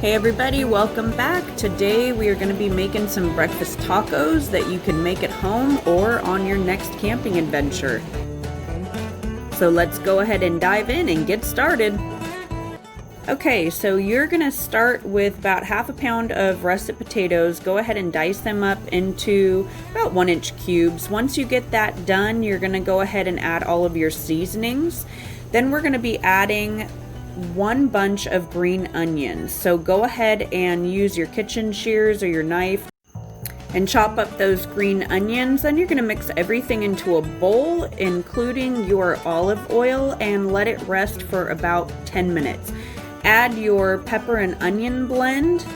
Hey everybody, welcome back. Today we are going to be making some breakfast tacos that you can make at home or on your next camping adventure. So let's go ahead and dive in and get started. Okay, so you're going to start with about half a pound of russet potatoes. Go ahead and dice them up into about 1-inch cubes. Once you get that done, you're going to go ahead and add all of your seasonings. Then we're going to be adding 1 bunch of green onions. So go ahead and use your kitchen shears or your knife and chop up those green onions. Then you're going to mix everything into a bowl, including your olive oil, and let it rest for about 10 minutes. Add your pepper and onion blend,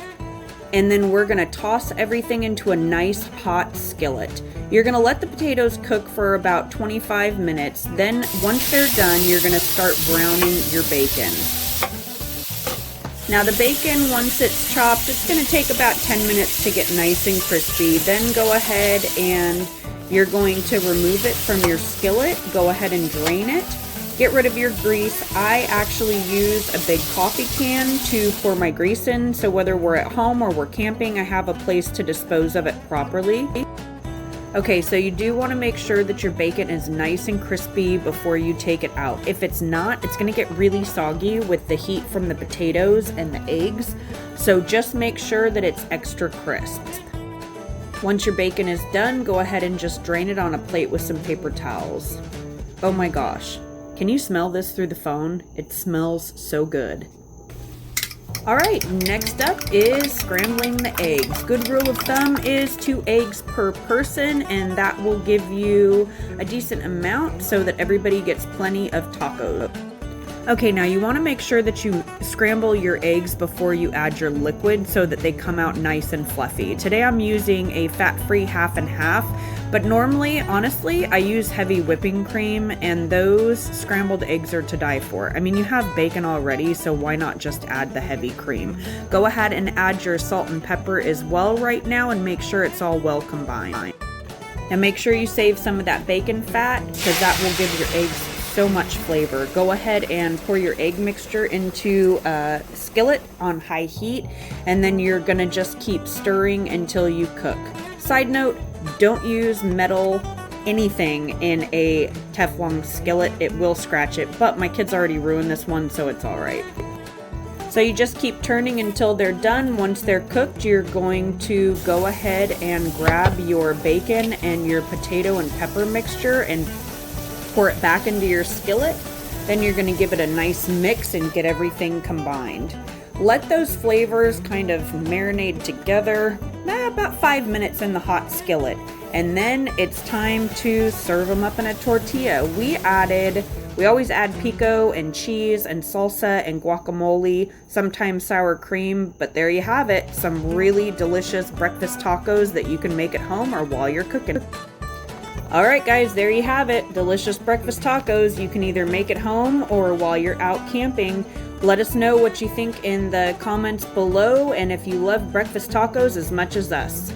and then we're going to toss everything into a nice hot skillet. You're going to let the potatoes cook for about 25 minutes. Then once they're done, you're going to start browning your bacon. Now the bacon, once it's chopped, it's going to take about 10 minutes to get nice and crispy. Then go ahead and you're going to remove it from your skillet. Go ahead and drain it. Get rid of your grease. I actually use a big coffee can to pour my grease in, so whether we're at home or we're camping, I have a place to dispose of it properly. Okay, so you do want to make sure that your bacon is nice and crispy before you take it out. If it's not, it's going to get really soggy with the heat from the potatoes and the eggs. So just make sure that it's extra crisp. Once your bacon is done, go ahead and just drain it on a plate with some paper towels. Oh my gosh. Can you smell this through the phone? It smells so good. All right, next up is scrambling the eggs. Good rule of thumb is 2 eggs per person, and that will give you a decent amount so that everybody gets plenty of tacos. Okay, now you want to make sure that you scramble your eggs before you add your liquid so that they come out nice and fluffy. Today I'm using a fat-free half and half, but normally, honestly, I use heavy whipping cream, and those scrambled eggs are to die for. I mean, you have bacon already, so why not just add the heavy cream? Go ahead and add your salt and pepper as well right now and make sure it's all well combined. And make sure you save some of that bacon fat because that will give your eggs so much flavor. Go ahead and pour your egg mixture into a skillet on high heat, and then you're gonna just keep stirring until you cook. Side note, don't use metal anything in a Teflon skillet. It will scratch it, but my kids already ruined this one, so it's all right. So you just keep turning until they're done. Once they're cooked, you're going to go ahead and grab your bacon and your potato and pepper mixture and pour it back into your skillet. Then you're going to give it a nice mix and get everything combined. Let those flavors kind of marinate together, about 5 minutes in the hot skillet. And then it's time to serve them up in a tortilla. We always add pico and cheese and salsa and guacamole, sometimes sour cream, but there you have it. Some really delicious breakfast tacos that you can make at home or while you're cooking. All right, guys, there you have it. Delicious breakfast tacos. You can either make at home or while you're out camping. Let us know what you think in the comments below, and if you love breakfast tacos as much as us.